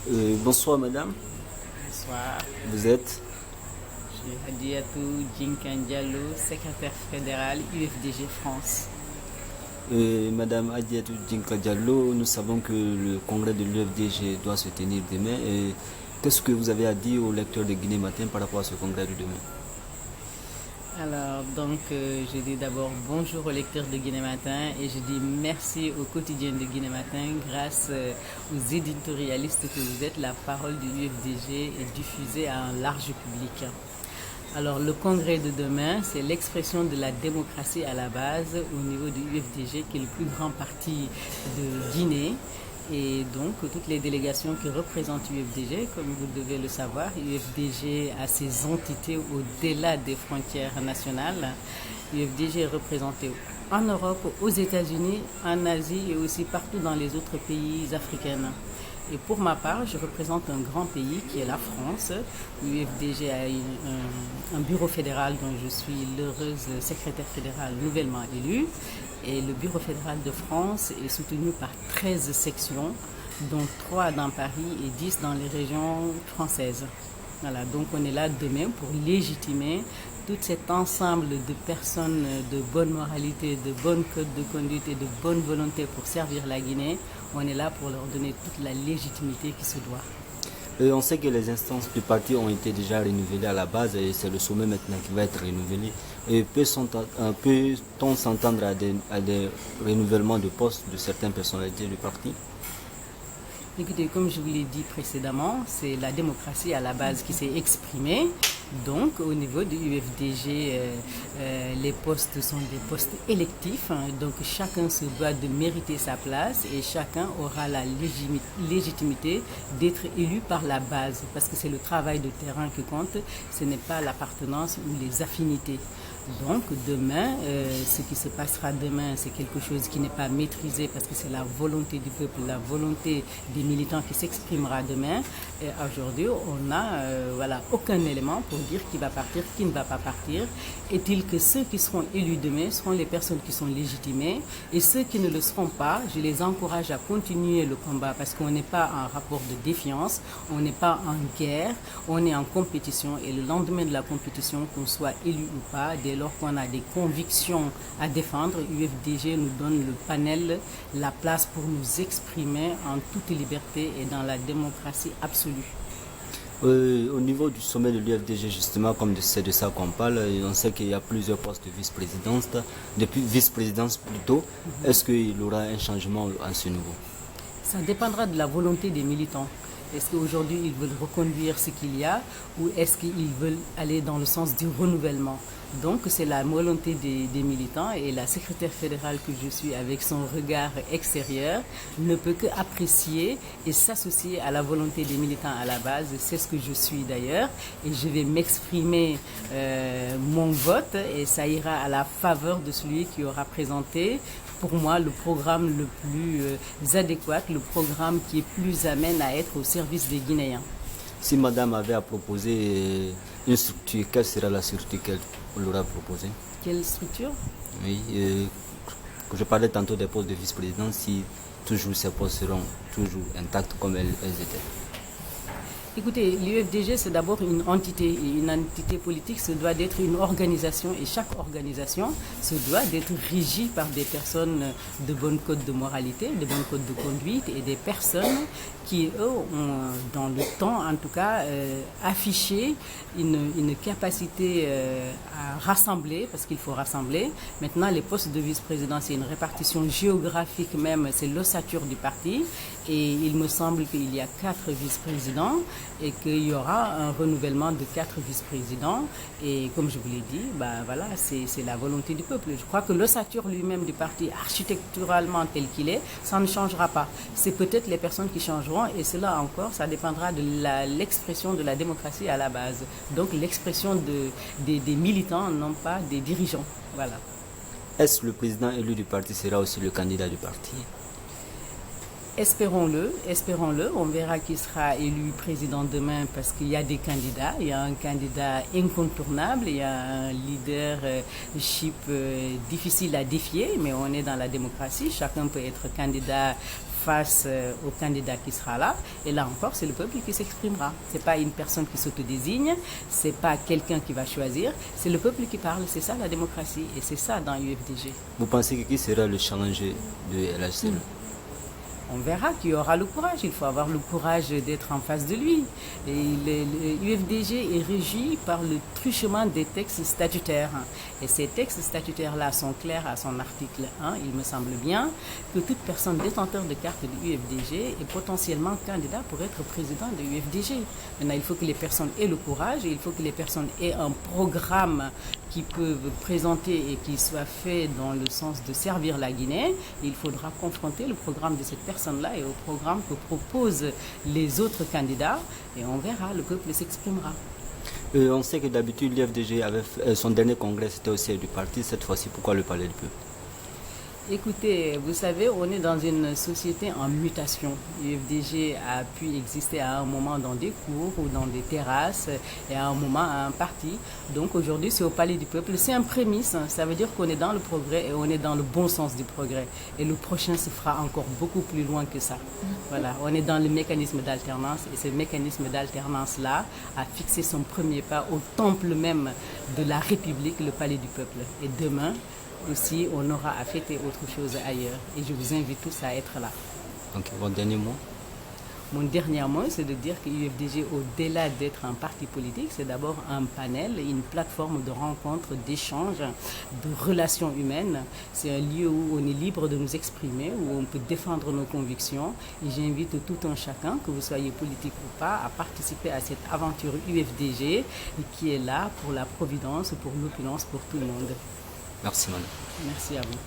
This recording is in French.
Bonsoir madame, Bonsoir, vous êtes je suis Hadiatou Djinkan Diallo, secrétaire fédéral UFDG France. Madame Adiatou Djinka Diallo, nous savons que le congrès de l'UFDG doit se tenir demain. Qu'est-ce que vous avez à dire aux lecteurs de Guinée Matin par rapport à ce congrès de demain? Alors, je dis d'abord bonjour aux lecteurs de Guinée Matin et je dis merci au quotidien de Guinée Matin. Grâce aux éditorialistes que vous êtes, la parole de l'UFDG est diffusée à un large public. Alors, le congrès de demain, c'est l'expression de la démocratie à la base au niveau du UFDG, qui est le plus grand parti de Guinée. Et donc, toutes les délégations qui représentent UFDG, comme vous devez le savoir, UFDG a ses entités au-delà des frontières nationales. UFDG est représenté en Europe, aux États-Unis, en Asie et aussi partout dans les autres pays africains. Et pour ma part, je représente un grand pays qui est la France. L'UFDG a un bureau fédéral dont je suis l'heureuse secrétaire fédérale nouvellement élue. Et le bureau fédéral de France est soutenu par 13 sections, dont 3 dans Paris et 10 dans les régions françaises. Voilà, donc on est là demain pour légitimer tout cet ensemble de personnes de bonne moralité, de bonne code de conduite et de bonne volonté pour servir la Guinée. On est là pour leur donner toute la légitimité qui se doit. On sait que les instances du parti ont été déjà renouvelées à la base et c'est le sommet maintenant qui va être renouvelé. Peut-on s'entendre à des renouvellements de postes de certaines personnalités du parti? Écoutez, comme je vous l'ai dit précédemment, c'est la démocratie à la base qui s'est exprimée. Donc, au niveau du UFDG, les postes sont des postes électifs. Donc, chacun se doit de mériter sa place et chacun aura la légitimité d'être élu par la base. Parce que c'est le travail de terrain qui compte, ce n'est pas l'appartenance ou les affinités. Donc demain, ce qui se passera demain, c'est quelque chose qui n'est pas maîtrisé parce que c'est la volonté du peuple, la volonté des militants qui s'exprimera demain. Et aujourd'hui, on n'a aucun élément pour dire qui va partir, qui ne va pas partir. Est-il que ceux qui seront élus demain seront les personnes qui sont légitimées et ceux qui ne le seront pas, je les encourage à continuer le combat parce qu'on n'est pas en rapport de défiance, on n'est pas en guerre, on est en compétition et le lendemain de la compétition, qu'on soit élu ou pas, lors qu'on a des convictions à défendre, UFDG nous donne le panel, la place pour nous exprimer en toute liberté et dans la démocratie absolue. Au niveau du sommet de l'UFDG, justement, comme c'est de ça qu'on parle, on sait qu'il y a plusieurs postes de vice-présidence plutôt. Est-ce qu'il y aura un changement à ce niveau? Ça dépendra de la volonté des militants. Est-ce qu'aujourd'hui ils veulent reconduire ce qu'il y a ou est-ce qu'ils veulent aller dans le sens du renouvellement? Donc c'est la volonté des militants et la secrétaire fédérale que je suis avec son regard extérieur ne peut qu'apprécier et s'associer à la volonté des militants à la base. C'est ce que je suis d'ailleurs et je vais m'exprimer mon vote et ça ira à la faveur de celui qui aura présenté pour moi le programme le plus adéquat, le programme qui est plus amène à être au service des Guinéens. Si madame avait à proposer une structure, quelle sera la structure qu'elle aura proposée? Quelle structure? Oui, je parlais tantôt des postes de vice-président, si toujours ces postes seront toujours intacts comme elles étaient. Écoutez, l'UFDG, c'est d'abord une entité. Et une entité politique se doit d'être une organisation. Et chaque organisation se doit d'être régie par des personnes de bonne code de moralité, de bonne code de conduite et des personnes qui, eux, ont, dans le temps, en tout cas, affiché une capacité à rassembler, parce qu'il faut rassembler. Maintenant, les postes de vice-président, c'est une répartition géographique même, c'est l'ossature du parti. Et il me semble qu'il y a 4 vice-présidents et qu'il y aura un renouvellement de 4 vice-présidents. Et comme je vous l'ai dit, c'est la volonté du peuple. Je crois que l'ossature lui-même du parti, architecturalement tel qu'il est, ça ne changera pas. C'est peut-être les personnes qui changeront et cela encore, ça dépendra de l'expression de la démocratie à la base. Donc l'expression des militants, non pas des dirigeants. Voilà. Est-ce que le président élu du parti sera aussi le candidat du parti? Espérons-le, on verra qui sera élu président demain parce qu'il y a des candidats, il y a un candidat incontournable, il y a un leadership difficile à défier, mais on est dans la démocratie, chacun peut être candidat face au candidat qui sera là. Et là encore, c'est le peuple qui s'exprimera. Ce n'est pas une personne qui s'autodésigne, ce n'est pas quelqu'un qui va choisir, c'est le peuple qui parle. C'est ça la démocratie et c'est ça dans UFDG. Vous pensez que qui sera le challenger de LHCL? On verra qui aura le courage. Il faut avoir le courage d'être en face de lui. Et le UFDG est régi par le truchement des textes statutaires. Et ces textes statutaires-là sont clairs à son article 1. Il me semble bien que toute personne détenteur de carte de UFDG est potentiellement candidat pour être président de UFDG. Maintenant, il faut que les personnes aient le courage et il faut que les personnes aient un programme qui peuvent présenter et qui soit fait dans le sens de servir la Guinée. Il faudra confronter le programme de cette personne-là et au programme que proposent les autres candidats et on verra, le peuple s'exprimera. On sait que d'habitude l'UFDG avait son dernier congrès, c'était au siège du parti. Cette fois-ci, pourquoi le palais du peuple? Écoutez, vous savez, on est dans une société en mutation. UFDG a pu exister à un moment dans des cours ou dans des terrasses et à un moment à un parti. Donc aujourd'hui, c'est au Palais du Peuple. C'est un prémisse. Ça veut dire qu'on est dans le progrès et on est dans le bon sens du progrès. Et le prochain se fera encore beaucoup plus loin que ça. Voilà, on est dans le mécanisme d'alternance et ce mécanisme d'alternance-là a fixé son premier pas au temple même de la République, le Palais du Peuple. Et demain, aussi, on aura à fêter autre chose ailleurs. Et je vous invite tous à être là. Ok, votre dernier mot? Mon dernier mot, c'est de dire que l'UFDG, au-delà d'être un parti politique, c'est d'abord un panel, une plateforme de rencontres, d'échanges, de relations humaines. C'est un lieu où on est libre de nous exprimer, où on peut défendre nos convictions. Et j'invite tout un chacun, que vous soyez politique ou pas, à participer à cette aventure UFDG qui est là pour la providence, pour l'opulence, pour tout le monde. Merci, madame. Merci à vous.